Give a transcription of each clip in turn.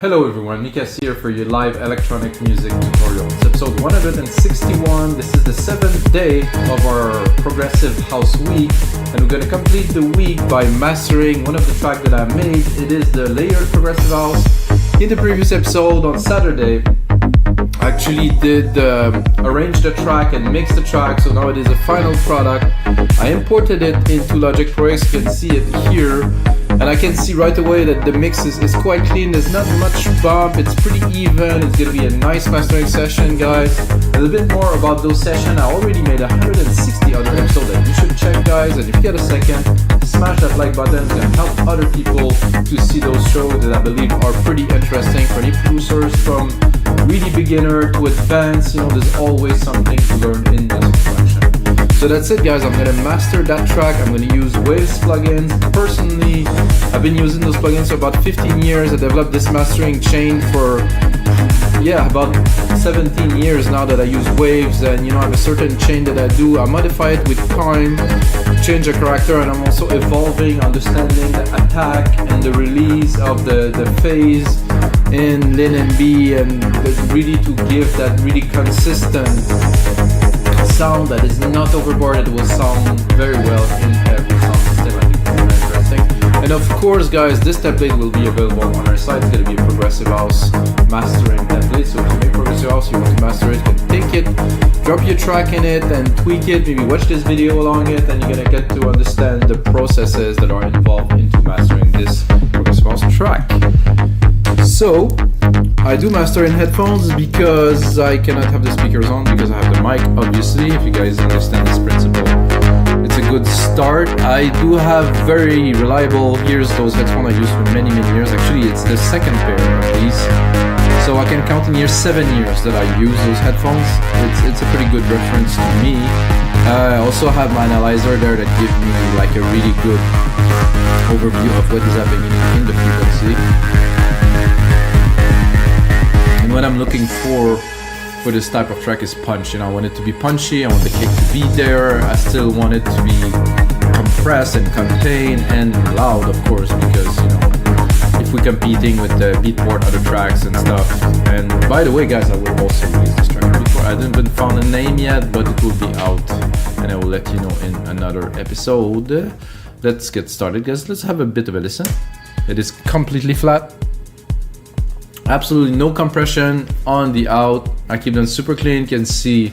Hello everyone, Nikas here for your live electronic music tutorial. It's episode 161. This is the 7th day of our progressive house week, and we're going to complete the week by mastering one of the tracks that I made. It is the layered progressive house. In the previous episode on Saturday, I actually did arrange the track and mix the track, so now it is a final product. I imported it into Logic Pro X. You can see it here. And I can see right away that the mix is quite clean. There's not much bump, it's pretty even. It's gonna be a nice mastering session, guys. A little bit more about those sessions. I already made 160 other episodes that you should check, guys. And if you get a second, smash that like button. It's gonna help other people to see those shows that I believe are pretty interesting for any producers, from really beginner to advanced. You know, there's always something to learn in this collection. So that's it, guys. I'm gonna master that track. I'm gonna use Waves plugins. Personally, I've been using those plugins for about 15 years. I developed this mastering chain for about 17 years now that I use Waves, and I have a certain chain that I do. I modify it with time, change the character, and I'm also evolving, understanding the attack and the release of the phase in LinMB, and really to give that really consistent sound that is not overboard. It will sound very well in every sound system. I think it's very interesting. And of course, guys, this template will be available on our site. It's going to be a progressive house mastering template. So if you make progressive house, you want to master it, you can take it, drop your track in it, and tweak it. Maybe watch this video along it, and you're going to get to understand the processes that are involved into mastering this progressive house track. So I do master in headphones because I cannot have the speakers on because I have the mic, obviously. If you guys understand this principle, it's a good start. I do have very reliable ears. Those headphones I used for many years. Actually, it's the second pair of these, so I can count in here 7 years that I use those headphones. It's a pretty good reference to me. I also have my analyzer there that gives me like a really good overview of what is happening in the frequency. And what I'm looking for this type of track is punch. I want it to be punchy, I want the kick to be there, I still want it to be compressed and contained and loud, of course, because if we're competing with the beatport other tracks and stuff. And by the way, guys, I will also release this track before. I haven't found a name yet, but it will be out and I will let you know in another episode. Let's get started, guys. Let's have a bit of a listen. It is completely flat. Absolutely no compression on the out. I keep them super clean. You can see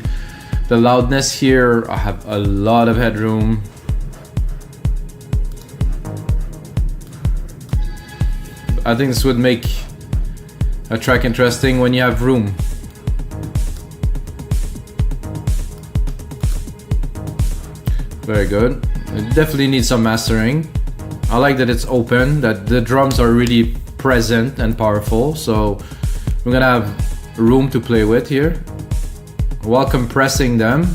the loudness here. I have a lot of headroom. I think this would make a track interesting when you have room. Very good. It definitely needs some mastering. I like that it's open, that the drums are really present and powerful, so we're gonna have room to play with here. While compressing them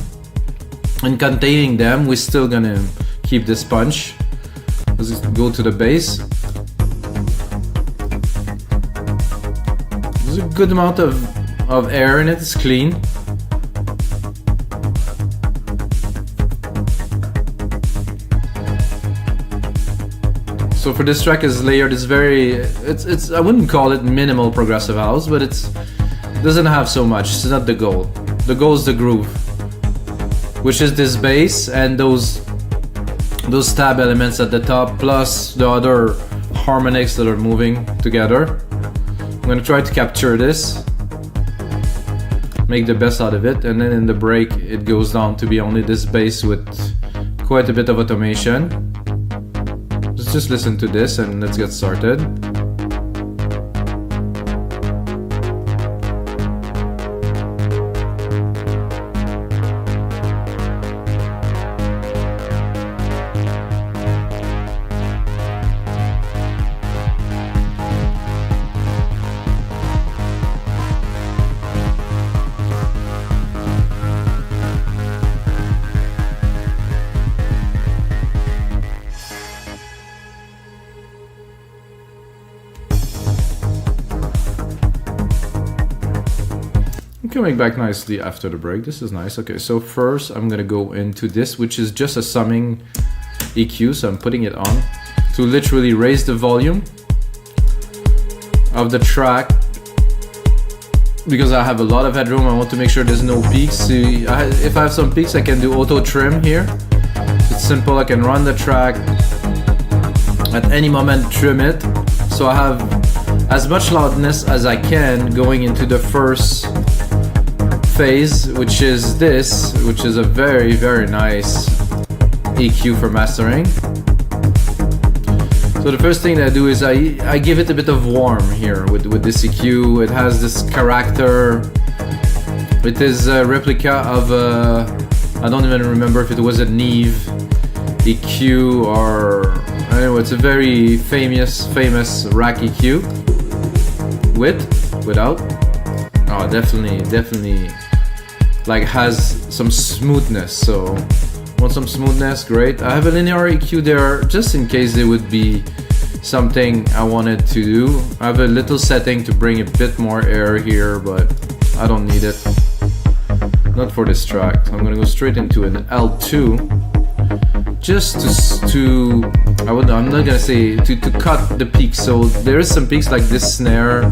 and containing them, we're still gonna keep this punch. Let's just go to the bass. There's a good amount of air in it, it's clean. So for this track is layered, it's I wouldn't call it minimal progressive house, but it doesn't have so much. It's not the goal. The goal is the groove, which is this bass and those stab elements at the top, plus the other harmonics that are moving together. I'm gonna try to capture this, make the best out of it, and then in the break it goes down to be only this bass with quite a bit of automation. Let's just listen to this and let's get started. Coming back nicely after the break. This is nice. Okay, so first I'm gonna go into this, which is just a summing EQ, so I'm putting it on to literally raise the volume. of the track. Because I have a lot of headroom, I want to make sure there's no peaks. So if I have some peaks, I can do auto trim here. It's simple, I can run the track at any moment, trim it. So I have as much loudness as I can going into the first phase, which is this, which is a very, very nice EQ for mastering. So the first thing that I do is I give it a bit of warm here with this EQ. It has this character. It is a replica of I don't even remember if it was a Neve EQ or anyway. It's a very famous rack EQ. Without. Oh, definitely like has some smoothness. So want some smoothness? Great. I have a linear EQ there just in case there would be something I wanted to do. I have a little setting to bring a bit more air here, but I don't need it. Not for this track. So I'm gonna go straight into an L2 just I'm not gonna say to cut the peaks. So there is some peaks like this snare.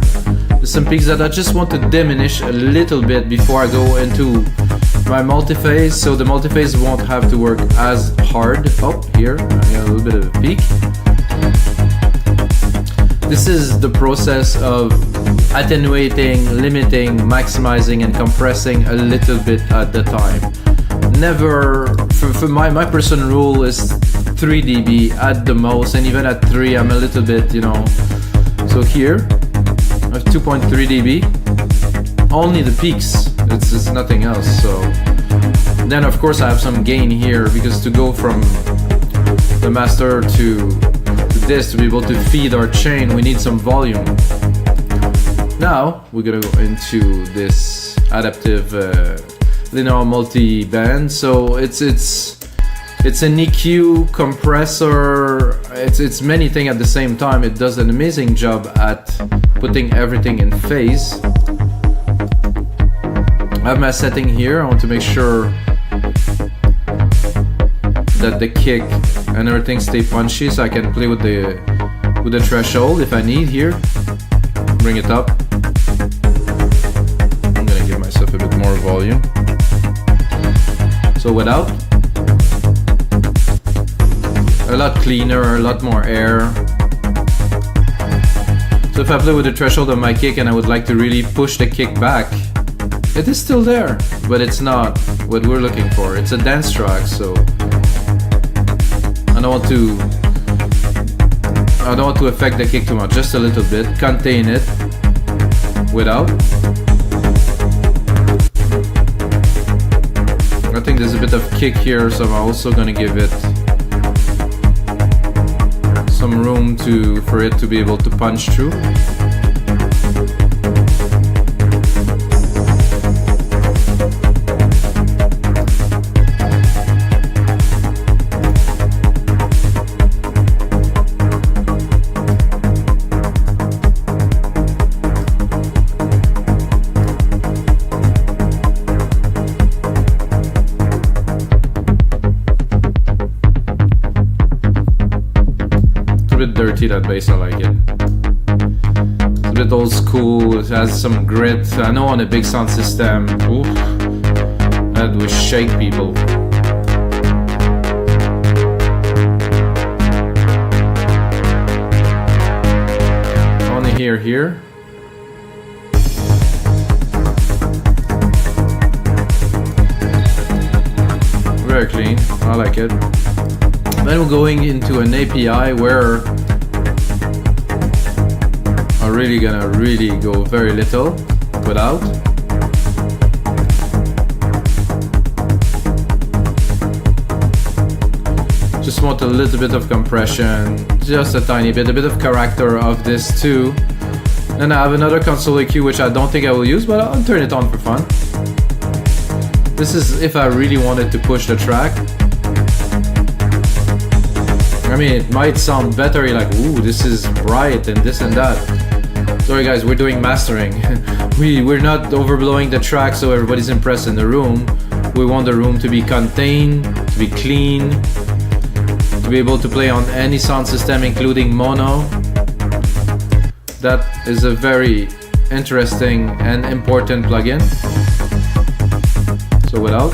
There's some peaks that I just want to diminish a little bit before I go into my multiphase, so the multiphase won't have to work as hard. Oh, here, I got a little bit of a peak. This is the process of attenuating, limiting, maximizing, and compressing a little bit at the time. Never, for my personal rule is 3 dB at the most, and even at 3, I'm a little bit, So here, I have 2.3 dB. Only the peaks. It's nothing else. So then of course I have some gain here, because to go from the master to this, to be able to feed our chain, we need some volume. Now we're gonna go into this adaptive linear multi-band. So it's an EQ compressor. It's many things at the same time. It does an amazing job at putting everything in phase. I have my setting here. I want to make sure that the kick and everything stay punchy, so I can play with the threshold if I need here. Bring it up. I'm gonna give myself a bit more volume. So without, a lot cleaner, a lot more air. So if I play with the threshold of my kick and I would like to really push the kick back, it is still there, but it's not what we're looking for. It's a dance track, so I don't want to affect the kick too much, just a little bit, contain it without. I think there's a bit of kick here, so I'm also gonna give it some room for it to be able to punch through. Dirty, that bass, I like it. It's a bit old school, it has some grit. I know on a big sound system, oof, that would shake people. Only here. Very clean, I like it. Then we're going into an API where I'm really gonna go very little without. Just want a little bit of compression, just a tiny bit, a bit of character of this too. Then I have another console EQ which I don't think I will use, but I'll turn it on for fun. This is if I really wanted to push the track. I mean, it might sound better, you're like, ooh, this is bright and this and that. Sorry guys, we're doing mastering. We're not overblowing the track so everybody's impressed in the room. We want the room to be contained, to be clean, to be able to play on any sound system, including mono. That is a very interesting and important plugin. So without.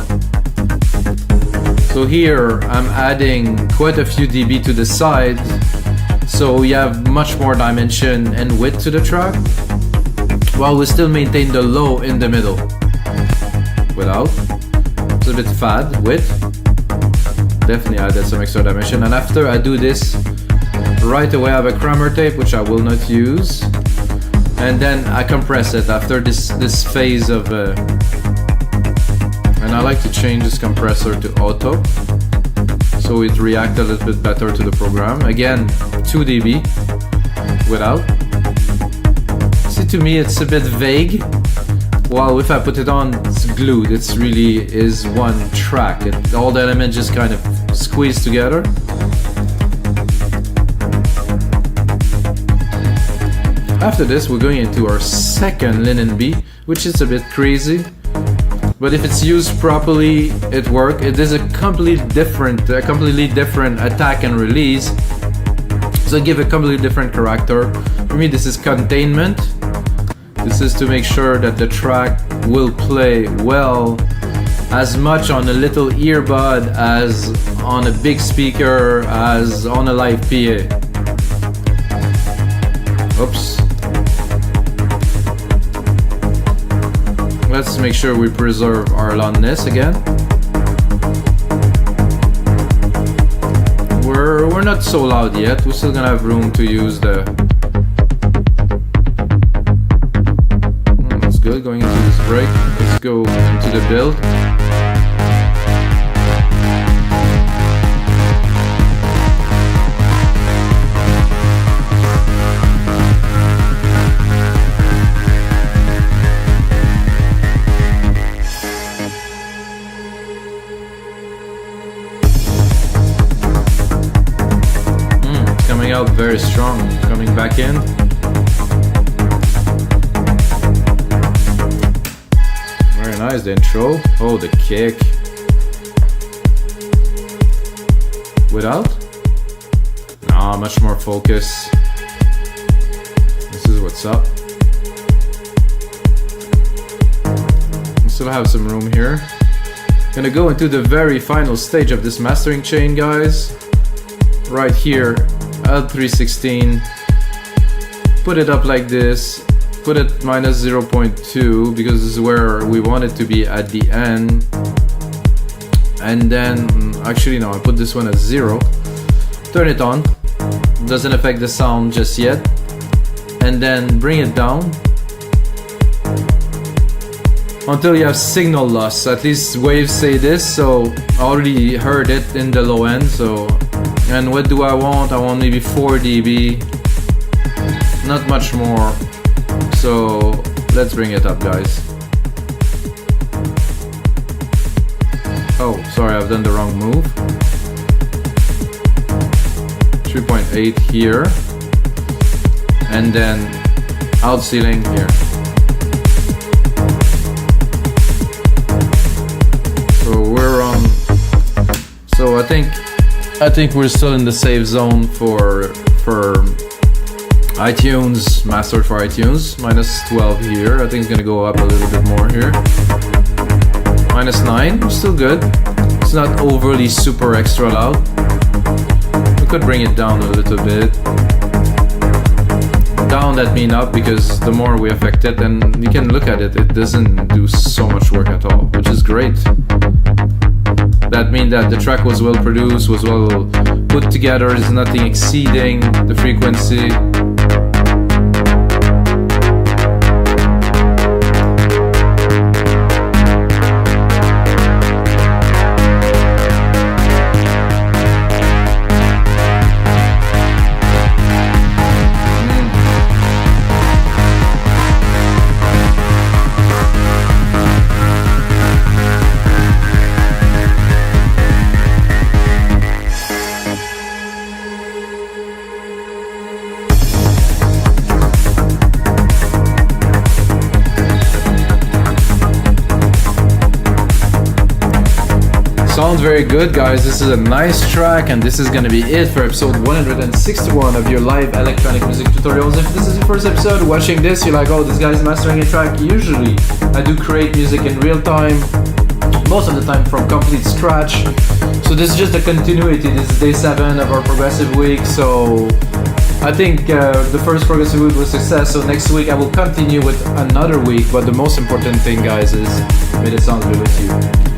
So here I'm adding quite a few dB to the side, so you have much more dimension and width to the track, while we still maintain the low in the middle. Without. It's a bit fad, width. Definitely added some extra dimension. And after I do this, right away I have a Kramer tape, which I will not use. And then I compress it after this phase of... and I like to change this compressor to auto, so it reacts a little bit better to the program. Again, 2 dB without. See, to me it's a bit vague, while if I put it on, it's glued. It's really is one track. All the elements just kind of squeeze together. After this, we're going into our second LinMB, which is a bit crazy. But if it's used properly, it works. It is a completely different attack and release. So give a completely different character. For me, this is containment. This is to make sure that the track will play well, as much on a little earbud as on a big speaker, as on a live PA. Oops. Let's make sure we preserve our loudness again. We're not so loud yet. We're still gonna have room to use the... That's good, going into this break. Let's go into the build. Out very strong, coming back in. Very nice, the intro. Oh, the kick. Without? Nah, much more focus. This is what's up. We still have some room here. Gonna go into the very final stage of this mastering chain, guys. Right here. L316, put it up like this, put it minus 0.2 because this is where we want it to be at the end, and then actually no, I put this one at 0, turn it on, doesn't affect the sound just yet, and then bring it down until you have signal loss. At least waves say this, so I already heard it in the low end. So, and what do I want? I want maybe 4 dB, not much more. So let's bring it up, guys. Oh, sorry, I've done the wrong move. 3.8 here, and then out ceiling here. So we're on. So I think we're still in the safe zone for iTunes, mastered for iTunes. Minus 12 here. I think it's gonna go up a little bit more here. Minus 9, still good. It's not overly super extra loud. We could bring it down a little bit. Down that mean up, because the more we affect it, and you can look at it, it doesn't do so much work at all, which is great. That means that the track was well produced, was well put together, there's nothing exceeding the frequency. sounds very good, guys. This is a nice track, and this is gonna be it for episode 161 of your live electronic music tutorials. If this is your first episode watching this, you're like, oh, this guy's mastering a track. Usually I do create music in real time, most of the time from complete scratch. So this is just a continuity. This is day 7 of our progressive week. So I think the first progressive week was a success. So next week I will continue with another week. But the most important thing, guys, is may the sounds be with you.